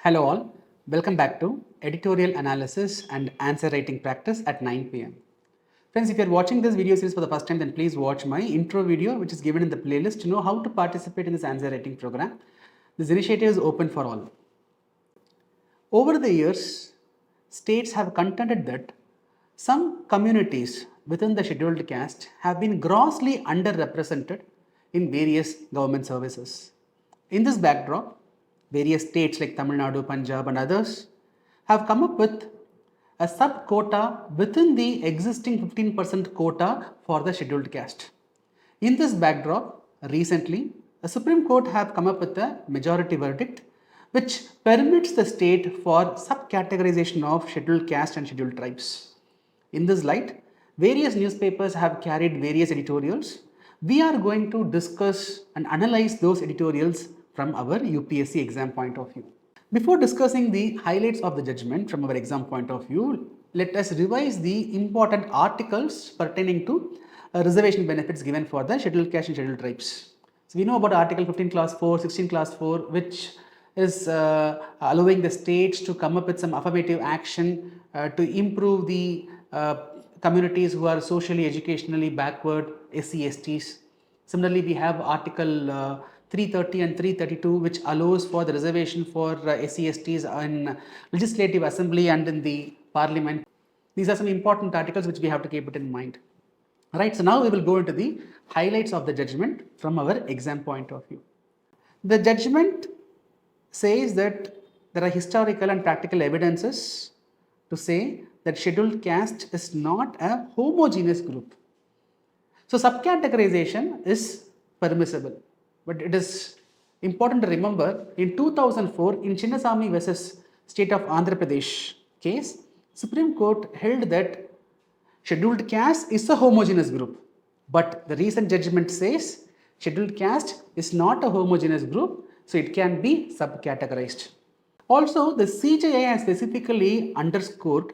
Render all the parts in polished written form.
Hello all, welcome back to Editorial Analysis and Answer Writing Practice at 9 p.m. Friends, if you are watching this video series for the first time, then please watch my intro video which is given in the playlist to know how to participate in this answer writing program. This initiative is open for all. Over the years, states have contended that some communities within the scheduled caste have been grossly underrepresented in various government services. In this backdrop, various states like Tamil Nadu, Punjab and others have come up with a sub-quota within the existing 15% quota for the scheduled caste. In this backdrop, recently, the Supreme Court have come up with a majority verdict which permits the state for subcategorization of scheduled caste and scheduled tribes. In this light, various newspapers have carried various editorials. We are going to discuss and analyze those editorials from our UPSC exam point of view. Before discussing the highlights of the judgment from our exam point of view, let us revise the important articles pertaining to reservation benefits given for the scheduled caste and scheduled tribes. So we know about Article 15 Clause 4, 16 Clause 4, which is allowing the states to come up with some affirmative action to improve the communities who are socially, educationally backward, SC, STs. Similarly, we have Article 330 and 332, which allows for the reservation for SC, STs in legislative assembly and in the parliament. These are some important articles which we have to keep it in mind. Right, so now we will go into the highlights of the judgment from our exam point of view. The judgment says that there are historical and practical evidences to say that scheduled caste is not a homogeneous group. So subcategorization is permissible, but it is important to remember in 2004 in Chinnasamy versus State of Andhra Pradesh case, Supreme Court held that scheduled caste is a homogeneous group, but the recent judgment says scheduled caste is not a homogeneous group, so it can be subcategorized. Also, the CJI has specifically underscored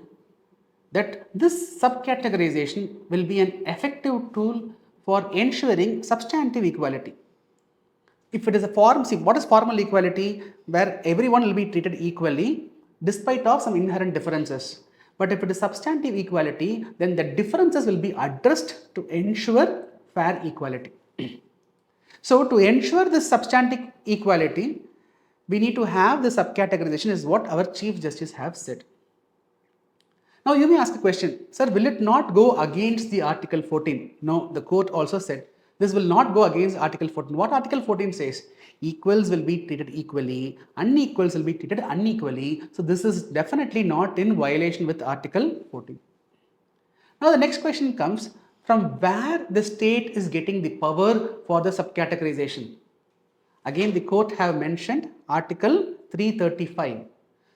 that this subcategorization will be an effective tool for ensuring substantive equality. If it is a form, see what is formal equality? Where everyone will be treated equally despite of some inherent differences. But if it is substantive equality, then the differences will be addressed to ensure fair equality. So to ensure this substantive equality, we need to have the subcategorization is what our Chief Justice have said. Now you may ask a question, sir, will it not go against the Article 14? No, the court also said this will not go against Article 14. What Article 14 says? Equals will be treated equally, unequals will be treated unequally. So this is definitely not in violation with Article 14. Now the next question comes, from where the state is getting the power for the subcategorization. Again, the court have mentioned Article 335.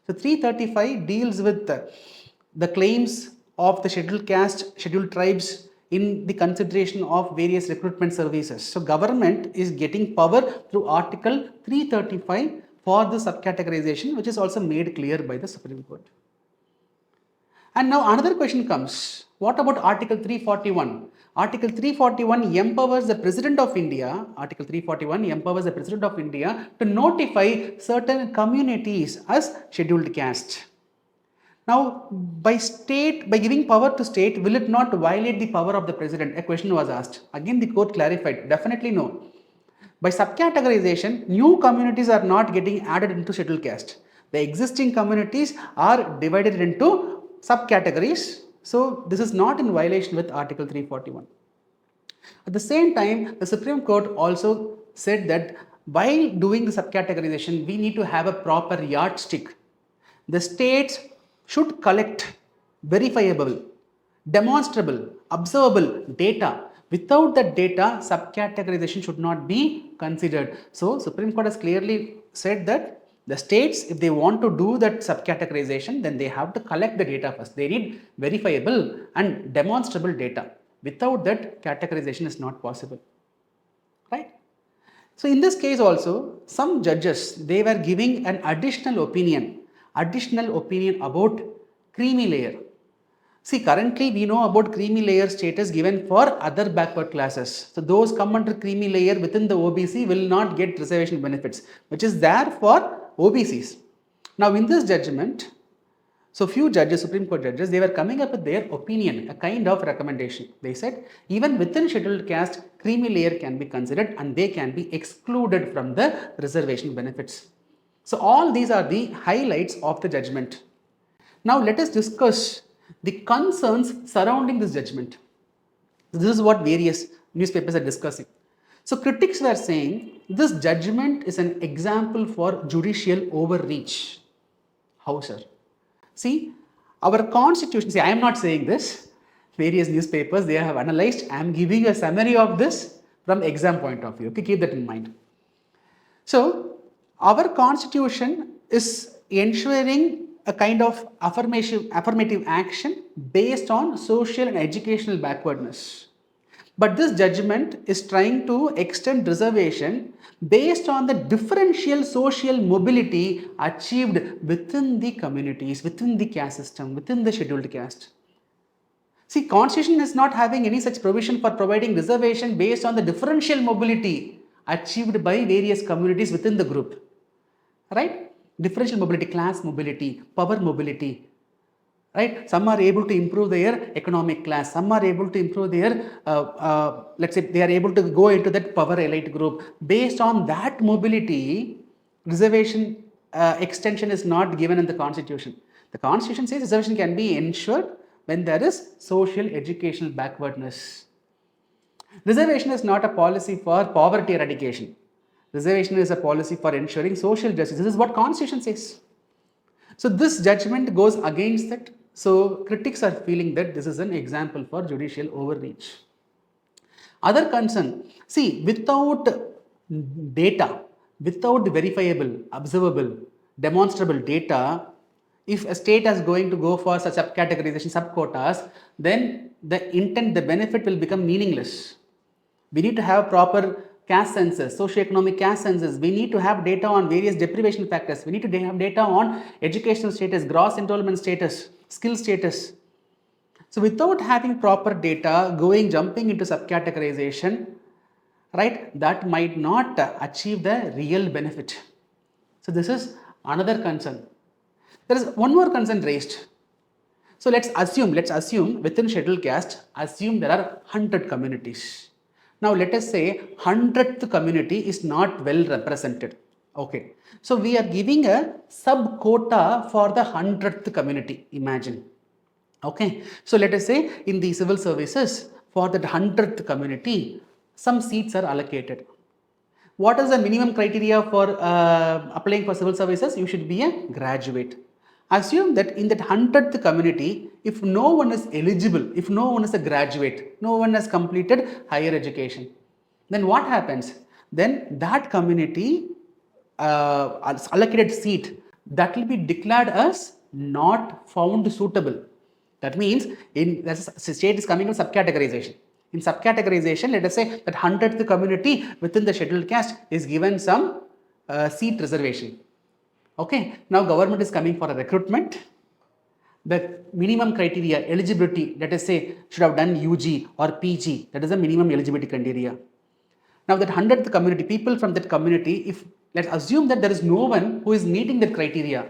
So 335 deals with the claims of the scheduled caste, scheduled tribes in the consideration of various recruitment services. So government is getting power through Article 335 for the subcategorization, which is also made clear by the Supreme Court. And now another question comes, what about Article 341? Article 341 empowers the President of India, Article 341 empowers the President of India to notify certain communities as scheduled caste. Now, by giving power to state, will it not violate the power of the President? A question was asked. Again, the court clarified, definitely no. By subcategorization, new communities are not getting added into scheduled caste. The existing communities are divided into subcategories. So this is not in violation with Article 341. At the same time, the Supreme Court also said that while doing the subcategorization, we need to have a proper yardstick. The states should collect verifiable, demonstrable, observable data. Without that data, subcategorization should not be considered. So Supreme Court has clearly said that the states, if they want to do that subcategorization, then they have to collect the data first. They need verifiable and demonstrable data. Without that, categorization is not possible. Right? So in this case also, some judges, they were giving an additional opinion about creamy layer. See, currently we know about creamy layer status given for other backward classes. So those come under creamy layer within the OBC will not get reservation benefits, which is there for OBCs. Now in this judgment, so few judges, Supreme Court judges, they were coming up with their opinion, a kind of recommendation. They said even within scheduled caste, creamy layer can be considered and they can be excluded from the reservation benefits. So all these are the highlights of the judgment. Now let us discuss the concerns surrounding this judgment. This is what various newspapers are discussing. So critics were saying this judgment is an example for judicial overreach. How, sir? See, our constitution, see, I am not saying this. Various newspapers, they have analyzed. I am giving you a summary of this from exam point of view. Okay, keep that in mind. So, our constitution is ensuring a kind of affirmative action based on social and educational backwardness. But this judgment is trying to extend reservation based on the differential social mobility achieved within the communities, within the caste system, within the scheduled caste. See, constitution is not having any such provision for providing reservation based on the differential mobility achieved by various communities within the group. Right? Differential mobility, class mobility, power mobility. Right? Some are able to improve their economic class. Some are able to improve their, let's say they are able to go into that power elite group. Based on that mobility, reservation extension is not given in the constitution. The constitution says reservation can be ensured when there is social educational backwardness. Reservation is not a policy for poverty eradication. Reservation is a policy for ensuring social justice. This is what constitution says. So this judgment goes against that. So critics are feeling that this is an example for judicial overreach. Other concern, see, without data, without verifiable, observable, demonstrable data, if a state is going to go for such subcategorization, subquotas, then the intent, the benefit will become meaningless. We need to have proper caste census, socioeconomic caste census. We need to have data on various deprivation factors. We need to have data on educational status, gross enrollment status, skill status. So without having proper data, jumping into subcategorization, right, that might not achieve the real benefit. So this is another concern. There is one more concern raised. So let's assume within scheduled caste, assume there are 100 communities. Now let us say 100th community is not well represented. Okay. So we are giving a sub quota for the 100th community. Imagine. Okay. So let us say in the civil services for that 100th community, some seats are allocated. What is the minimum criteria for applying for civil services? You should be a graduate. Assume that in that 100th community, if no one is eligible, if no one is a graduate, no one has completed higher education, then what happens? Then that community allocated seat, that will be declared as not found suitable. That means the state is coming to subcategorization. In subcategorization, let us say that 100th community within the scheduled caste is given some seat reservation. Okay, now government is coming for a recruitment. The minimum criteria, eligibility, let us say, should have done UG or PG. That is the minimum eligibility criteria. Now that 100th community, people from that community, if let's assume that there is no one who is meeting that criteria,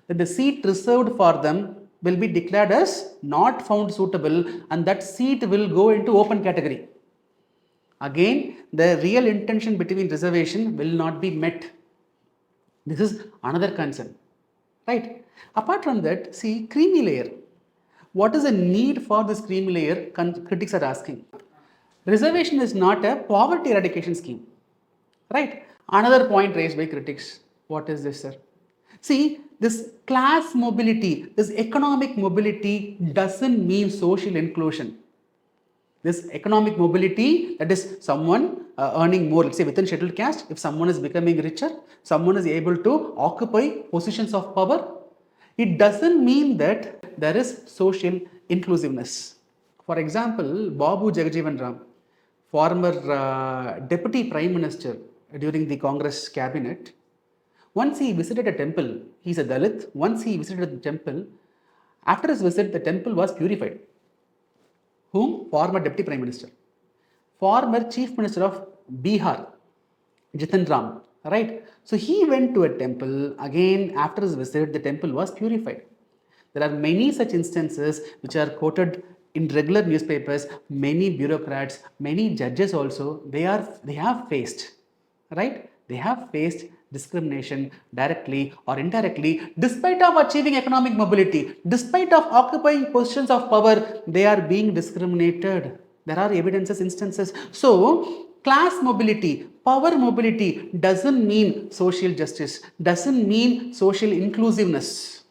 then the seat reserved for them will be declared as not found suitable and that seat will go into open category. Again, the real intention between reservation will not be met. This is another concern, right? Apart from that, see, creamy layer. What is the need for this creamy layer? Critics are asking. Reservation is not a poverty eradication scheme, right? Another point raised by critics. What is this, sir? See, this class mobility, this economic mobility doesn't mean social inclusion. This economic mobility, that is someone earning more, let's say within scheduled caste, if someone is becoming richer, someone is able to occupy positions of power, it doesn't mean that there is social inclusiveness. For example, Babu Jagjeevan Ram, former deputy prime minister during the Congress cabinet, once he visited a temple, he's a Dalit, once he visited the temple, after his visit, the temple was purified. Whom? Former deputy prime minister. Former chief minister of Bihar, Jitin Ram, right? So he went to a temple. Again, after his visit, the temple was purified. There are many such instances which are quoted in regular newspapers. Many bureaucrats, many judges also, they have faced, right? They have faced discrimination directly or indirectly. Despite of achieving economic mobility, despite of occupying positions of power, they are being discriminated. There are evidences, instances. So class mobility, power mobility doesn't mean social justice, doesn't mean social inclusiveness.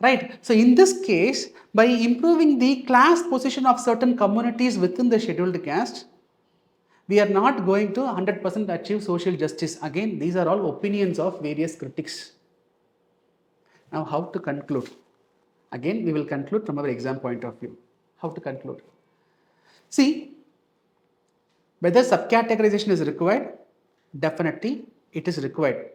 Right. So in this case, by improving the class position of certain communities within the scheduled caste, we are not going to 100% achieve social justice. Again, these are all opinions of various critics. Now, how to conclude? Again, we will conclude from our exam point of view. How to conclude? See, whether subcategorization is required, definitely it is required.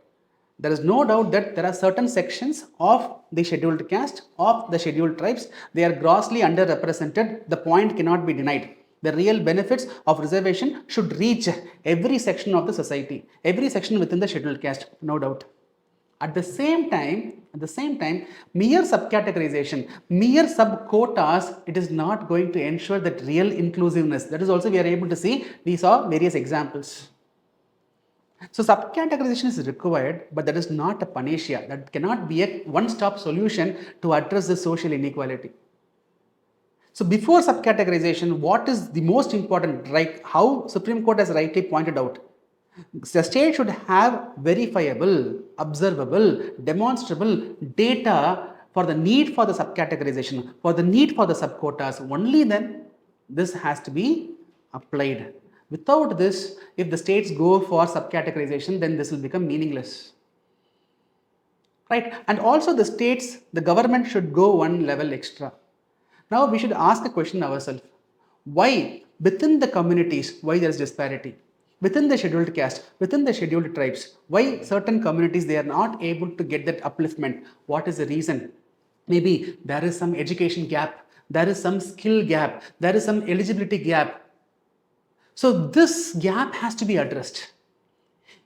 There is no doubt that there are certain sections of the scheduled caste, of the scheduled tribes, they are grossly underrepresented. The point cannot be denied. The real benefits of reservation should reach every section of the society, every section within the scheduled caste, no doubt. At the same time, mere subcategorization, mere sub-quotas, it is not going to ensure that real inclusiveness. That is also we are able to see. These are various examples. So subcategorization is required, but that is not a panacea. That cannot be a one-stop solution to address the social inequality. So before subcategorization, what is the most important, right? How Supreme Court has rightly pointed out, the state should have verifiable, observable, demonstrable data for the need for the subcategorization, for the need for the subquotas. Only then this has to be applied. Without this, if the states go for subcategorization, then this will become meaningless. Right? And also the states, the government should go one level extra. Now we should ask a question ourselves. Why within the communities, why there is disparity? Within the scheduled caste, within the scheduled tribes, why certain communities they are not able to get that upliftment? What is the reason? Maybe there is some education gap, there is some skill gap, there is some eligibility gap. So this gap has to be addressed.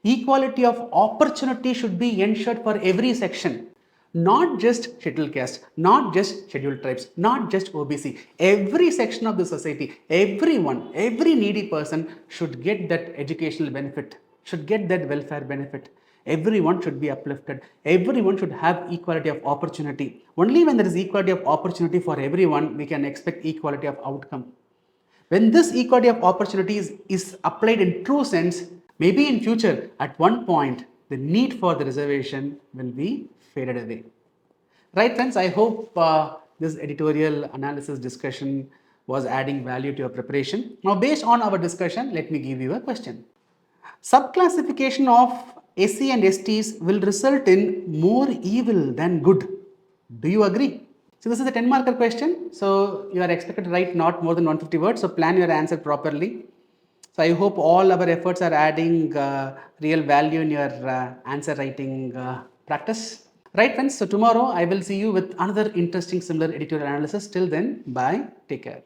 Equality of opportunity should be ensured for every section. Not just scheduled caste, not just scheduled tribes, not just OBC. Every section of the society, everyone, every needy person should get that educational benefit, should get that welfare benefit. Everyone should be uplifted. Everyone should have equality of opportunity. Only when there is equality of opportunity for everyone, we can expect equality of outcome. When this equality of opportunities is applied in true sense, maybe in future, at one point, the need for the reservation will be faded away. Right, friends, I hope this editorial analysis discussion was adding value to your preparation. Now, based on our discussion, let me give you a question. Subclassification of SC and STs will result in more evil than good. Do you agree? So this is a 10-marker question. So you are expected to write not more than 150 words. So plan your answer properly. So I hope all our efforts are adding real value in your answer writing practice. Right, friends. So tomorrow I will see you with another interesting similar editorial analysis. Till then, bye. Take care.